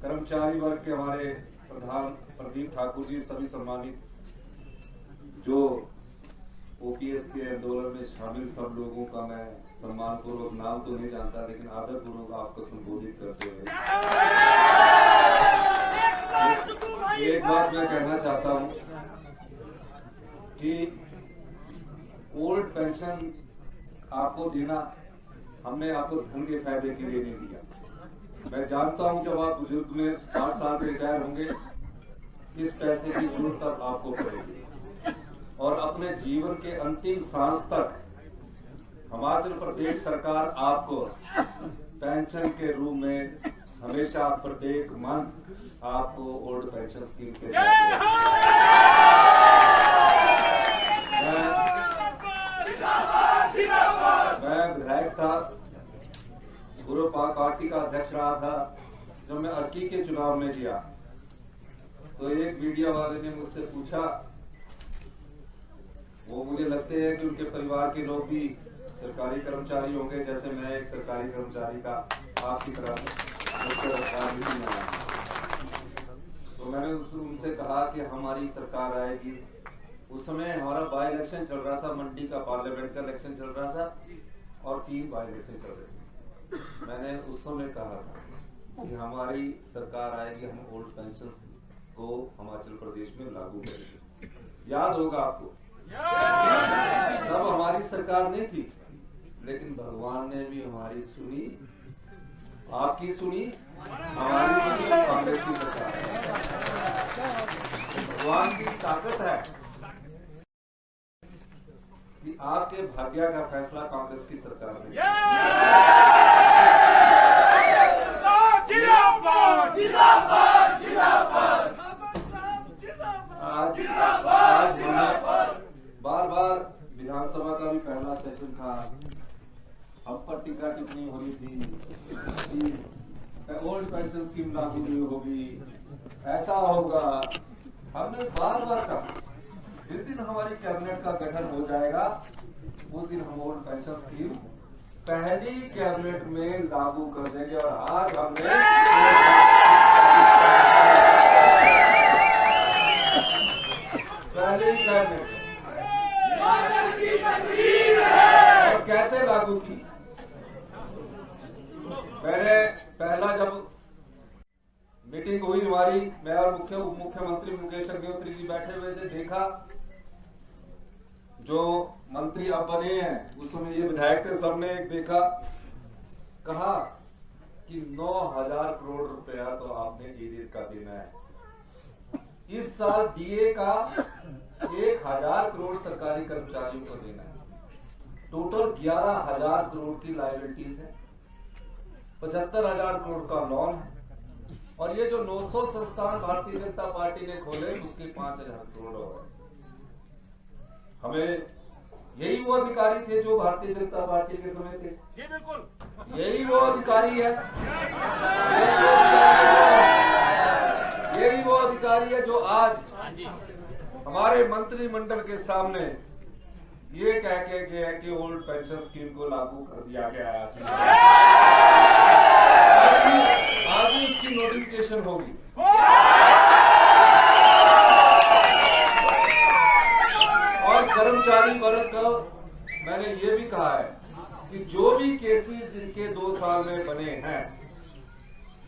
कर्मचारी वर्ग के हमारे प्रधान प्रदीप ठाकुर जी, सभी सम्मानित जो ओपीएस के आंदोलन में शामिल सब लोगों का मैं सम्मान पूर्वक, नाम तो नहीं जानता लेकिन आदर पूर्वक आपको संबोधित करते हुए एक बात मैं कहना चाहता हूं कि ओल्ड पेंशन आपको देना, हमने आपको धन के फायदे के लिए नहीं दिया। मैं जानता हूं जब आप बुजुर्ग में 60 साल के रिटायर होंगे, इस पैसे की जरूरत तब आपको पड़ेगी और अपने जीवन के अंतिम सांस तक हिमाचल प्रदेश सरकार आपको पेंशन के रूप में हमेशा प्रत्येक मंथ आपको ओल्ड पेंशन स्कीम के मैं विधायक था, पूर्व पार्टी का अध्यक्ष रहा था। जब मैं अर्की के चुनाव में गया तो एक मीडिया वाले ने मुझसे पूछा, वो मुझे लगते हैं कि उनके परिवार के लोग भी सरकारी कर्मचारी होंगे, जैसे मैं एक सरकारी कर्मचारी का आपकी तरह तो मैंने उनसे कहा कि हमारी सरकार आएगी। उस समय हमारा बाई इलेक्शन चल रहा था, मंडी का पार्लियामेंट का इलेक्शन चल रहा था और 3 बाई इलेक्शन चल रहे थे। मैंने उस समय कहा था कि हमारी सरकार आएगी, हम ओल्ड पेंशन को हिमाचल प्रदेश में लागू करेंगे। याद होगा आपको, तब हमारी सरकार नहीं थी लेकिन भगवान ने भी हमारी सुनी, आपकी सुनी, हमारी सुनी, कांग्रेस की सरकार। भगवान की ताकत है कि आपके भाग्य का फैसला कांग्रेस की सरकार ने आज बार बार विधानसभा का भी पहला सेशन था, अब पर टीका टिप्पणी हो रही थी कि ओल्ड पेंशन स्कीम लागू नहीं होगी, ऐसा होगा। हमने बार बार कहा जिस दिन हमारी कैबिनेट का गठन हो जाएगा उस दिन हम ओल्ड पेंशन स्कीम पहली कैबिनेट में लागू कर देंगे। और आज हमने पहली कैबिनेट और कैसे लागू की। पहला जब मीटिंग हुई हमारी, मैं और मुख्यमंत्री मुकेश अग्निहोत्री जी बैठे हुए थे, देखा जो मंत्री अब बने हैं, उस समय ये विधायक थे, सबने एक देखा, कहा कि 9,000 करोड़ रुपया तो आपने डीए का देना है, इस साल डीए का 1,000 करोड़ सरकारी कर्मचारियों को देना है, टोटल 11,000 करोड़ की लायबिलिटीज है, 75,000 करोड़ का लोन है और ये जो 900 संस्थान भारतीय जनता पार्टी ने खोले उसके 5,000 करोड़ हो गए। हमें यही वो अधिकारी थे जो भारतीय जनता पार्टी के समय थे, जी बिल्कुल यही वो अधिकारी है, यही वो अधिकारी है जो आज हमारे मंत्रिमंडल के सामने ये कह के गए कि ओल्ड पेंशन स्कीम को लागू कर दिया गया है। आज भी उसकी नोटिफिकेशन होगी। और कर्मचारी वर्ग को मैंने ये भी कहा है कि जो भी केसेस इनके 2 साल में बने हैं,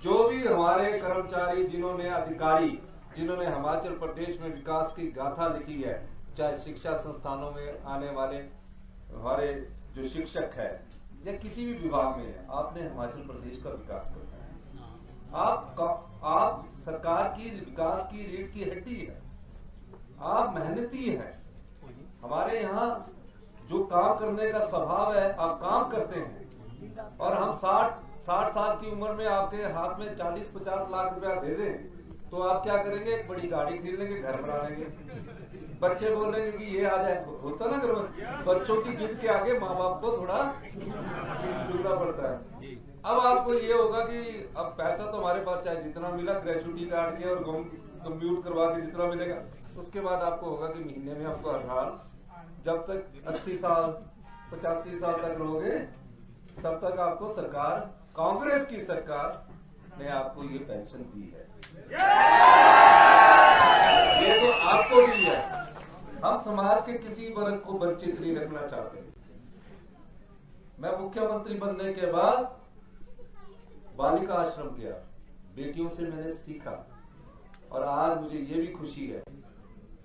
जो भी हमारे कर्मचारी जिन्होंने अधिकारी जिन्होंने हिमाचल प्रदेश में विकास की गाथा लिखी है, चाहे शिक्षा संस्थानों में आने वाले हमारे जो शिक्षक है या किसी भी विभाग में है, आपने हिमाचल प्रदेश का विकास करना है। आप सरकार की विकास की रीढ़ की हड्डी है, आप मेहनती हैं। हमारे यहाँ जो काम करने का स्वभाव है, आप काम करते हैं और हम 60 साल की उम्र में आपके हाथ में 40-50 लाख रुपया दे दें तो आप क्या करेंगे? एक बड़ी गाड़ी खरीद लेंगे, घर बना लेंगे, बच्चे बोलेंगे कि ये आ जाए। होता ना घर में, बच्चों की जिद के आगे माँ बाप को थोड़ा झुकना पड़ता है। अब आपको ये होगा कि अब पैसा तो हमारे पास चाहे जितना मिला ग्रेचुटी काट के और कंप्यूट करवा के जितना मिलेगा, उसके बाद आपको होगा कि महीने में आपको हर हाल जब तक 80 साल 85 साल तक रहोगे तब तक आपको सरकार, कांग्रेस की सरकार ने आपको ये पेंशन दी है, ये तो आपको दी है। हम समाज के किसी वर्ग को वंचित नहीं रखना चाहते। मैं मुख्यमंत्री बनने के बाद बालिका आश्रम गया, बेटियों से मैंने सीखा, और आज मुझे ये भी खुशी है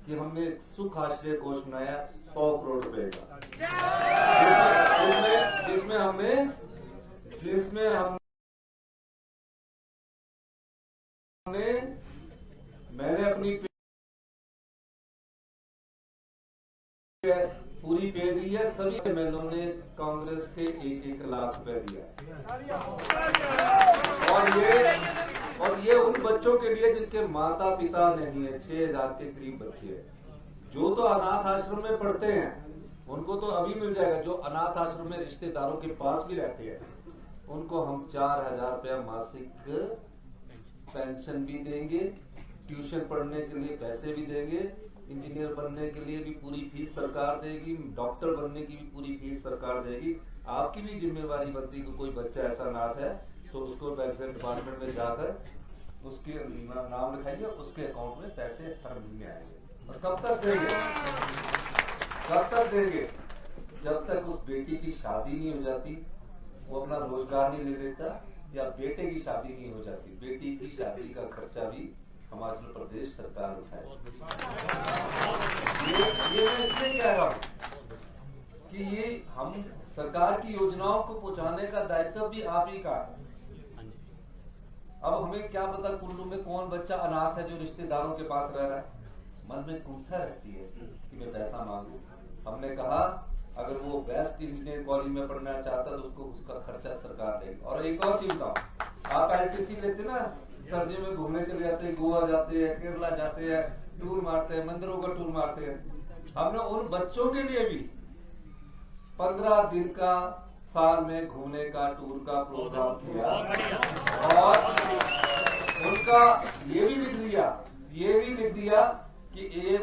कि हमने सुख आश्रय कोष बनाया 100 करोड़ रुपए का, जिसमें मैंने अपनी पूरी पे दी है। सभी एमएलओ ने कांग्रेस के 1-1 लाख रुपए दिया, और ये उन बच्चों के लिए जिनके माता पिता नहीं है। 6000 के करीब बच्चे हैं जो तो अनाथ आश्रम में पढ़ते हैं, उनको तो अभी मिल जाएगा। जो अनाथ आश्रम में रिश्तेदारों के पास भी रहते हैं, उनको हम 4000 रुपया मासिक पेंशन भी देंगे, ट्यूशन पढ़ने के लिए पैसे भी देंगे, इंजीनियर बनने के लिए भी पूरी फीस सरकार देगी, डॉक्टर बनने की भी पूरी फीस सरकार देगी। आपकी भी जिम्मेवारी बनती है कि कोई बच्चा ऐसा अनाथ है तो उसको वेलफेयर डिपार्टमेंट में जाकर उसके नाम लिखाइए, उसके अकाउंट में पैसे हर महीने आएंगे। और कब तक देंगे? कब तक देंगे? जब तक उस बेटी की शादी नहीं हो जाती, वो अपना रोजगार नहीं ले लेता, या बेटे की शादी नहीं हो जाती। बेटी की शादी का खर्चा भी हिमाचल प्रदेश सरकार उठाए। ये मैं इसलिए कह रहा हूं कि ये हम सरकार की योजनाओं को पहुंचाने का दायित्व भी आप ही का है। अब हमें क्या पता कुल्लू में कौन बच्चा अनाथ है जो रिश्तेदारों के पास रह रहा है। मन में कुंठा रहती है कि मैं पैसा मांगू। हमने कहा अगर वो बेस्ट इंजीनियर कॉलेज में पढ़ना चाहता तो उसको उसका खर्चा सरकार देगी। और एक और चीज था, आप एलटीसी लेते ना, सर्दियों में घूमने चले जाते हैं, गोवा जाते हैं, केरला जाते हैं, टूर मारते हैं, मंदिरों का टूर मारते हैं। हमने उन बच्चों के लिए भी 15 दिन का साल में घूमने का टूर का प्रोग्राम किया, और उनका ये भी लिख दिया कि ये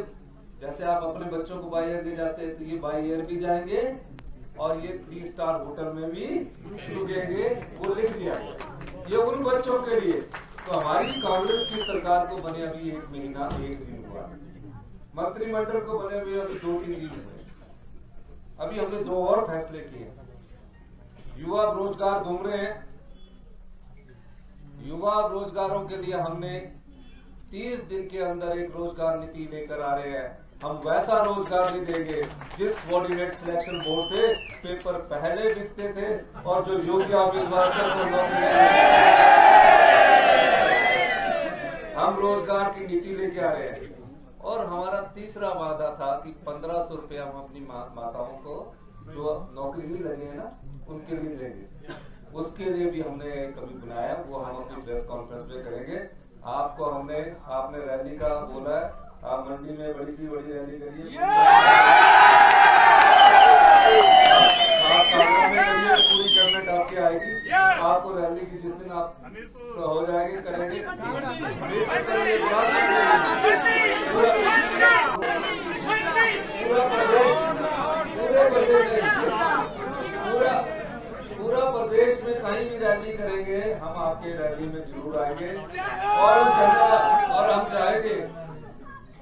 जैसे आप अपने बच्चों को बाई एयर ले जाते हैं तो ये बाई एयर भी जाएंगे और ये 3 स्टार होटल में भी रुकेंगे, वो लिख दिया। ये उन बच्चों के लिए। तो हमारी कांग्रेस की सरकार को बने अभी 1 महीना 1 दिन हुआ, मंत्रिमंडल को बने हुए अभी 2-3 दिन हुए। अभी हमने 2 और फैसले किए। युवा रोजगार घूम रहे हैं, युवा रोजगारों के लिए हमने 30 दिन के अंदर एक रोजगार नीति लेकर आ रहे हैं। हम वैसा रोजगार भी देंगे जिस कोऑर्डिनेट सिलेक्शन बोर्ड से पेपर पहले बिकते थे और जो योग्य उम्मीदवार थे वो नौकरी। हम रोजगार की नीति लेके आ रहे हैं। और हमारा तीसरा वादा था कि 1500 रुपया हम अपनी माताओं को जो नौकरी नहीं लगे है ना, उनके लिए देंगे। उसके लिए भी हमने कभी बुलाया, वो हम अपनी प्रेस कॉन्फ्रेंस में करेंगे। आपने रैली का बोला है, आप मंडी में बड़ी रैली करिए, 7 सालों में करिए, पूरी गवर्नमेंट आपकी आएगी। आपको रैली की जिस दिन आप हो जाएगी करेंगे, पूरा प्रदेश में कहीं भी रैली करेंगे, हम आपके रैली में जरूर आएंगे। और हम चाहेंगे,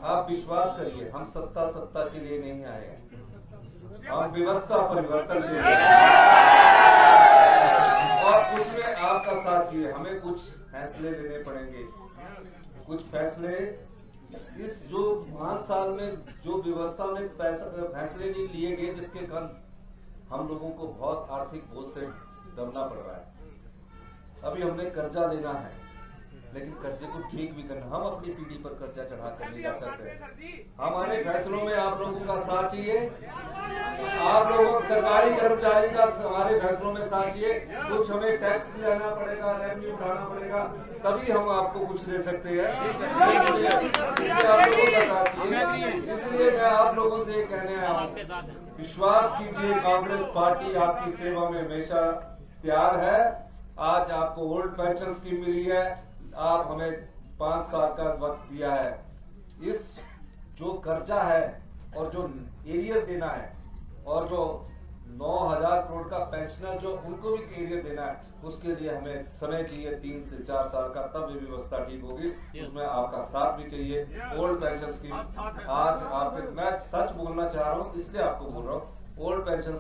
आप विश्वास करिए, हम सत्ता के लिए नहीं आए हैं, हम व्यवस्था परिवर्तन के लिए। और उसमें आपका साथ चाहिए। हमें कुछ फैसले लेने पड़ेंगे, कुछ फैसले इस जो 5 साल में जो व्यवस्था में फैसले नहीं लिए गए, जिसके कारण हम लोगों को बहुत आर्थिक बोझ से दबना पड़ रहा है। अभी हमने कर्जा लेना है, लेकिन कर्जे को ठीक भी करना। हम अपनी पीढ़ी पर कर्जा चढ़ा कर नहीं जा सकते। हमारे फैसलों में आप लोगों का साथ चाहिए, आप लोगों सरकारी कर्मचारी का हमारे फैसलों में साथ चाहिए। कुछ हमें टैक्स भी लेना पड़ेगा, रेवेन्यू उठाना पड़ेगा, तभी हम आपको कुछ दे सकते हैं। आप लोगों का साथ चाहिए। इसलिए मैं आप लोगों से कहने आया हूँ, विश्वास कीजिए, कांग्रेस पार्टी आपकी सेवा में हमेशा तैयार है। आज आपको ओल्ड पेंशन स्कीम मिली है, आप हमें 5 साल का वक्त दिया है। इस जो कर्जा है और जो एरियर देना है और जो 9,000 करोड़ का पेंशनर जो उनको भी कैरियर देना है, उसके लिए हमें समय चाहिए 3 से 4 साल का, तब ये व्यवस्था ठीक होगी। उसमें आपका साथ भी चाहिए। ओल्ड पेंशन स्कीम आज आपके, मैं सच बोलना चाह रहा हूँ इसलिए आपको बोल रहा हूँ, ओल्ड पेंशन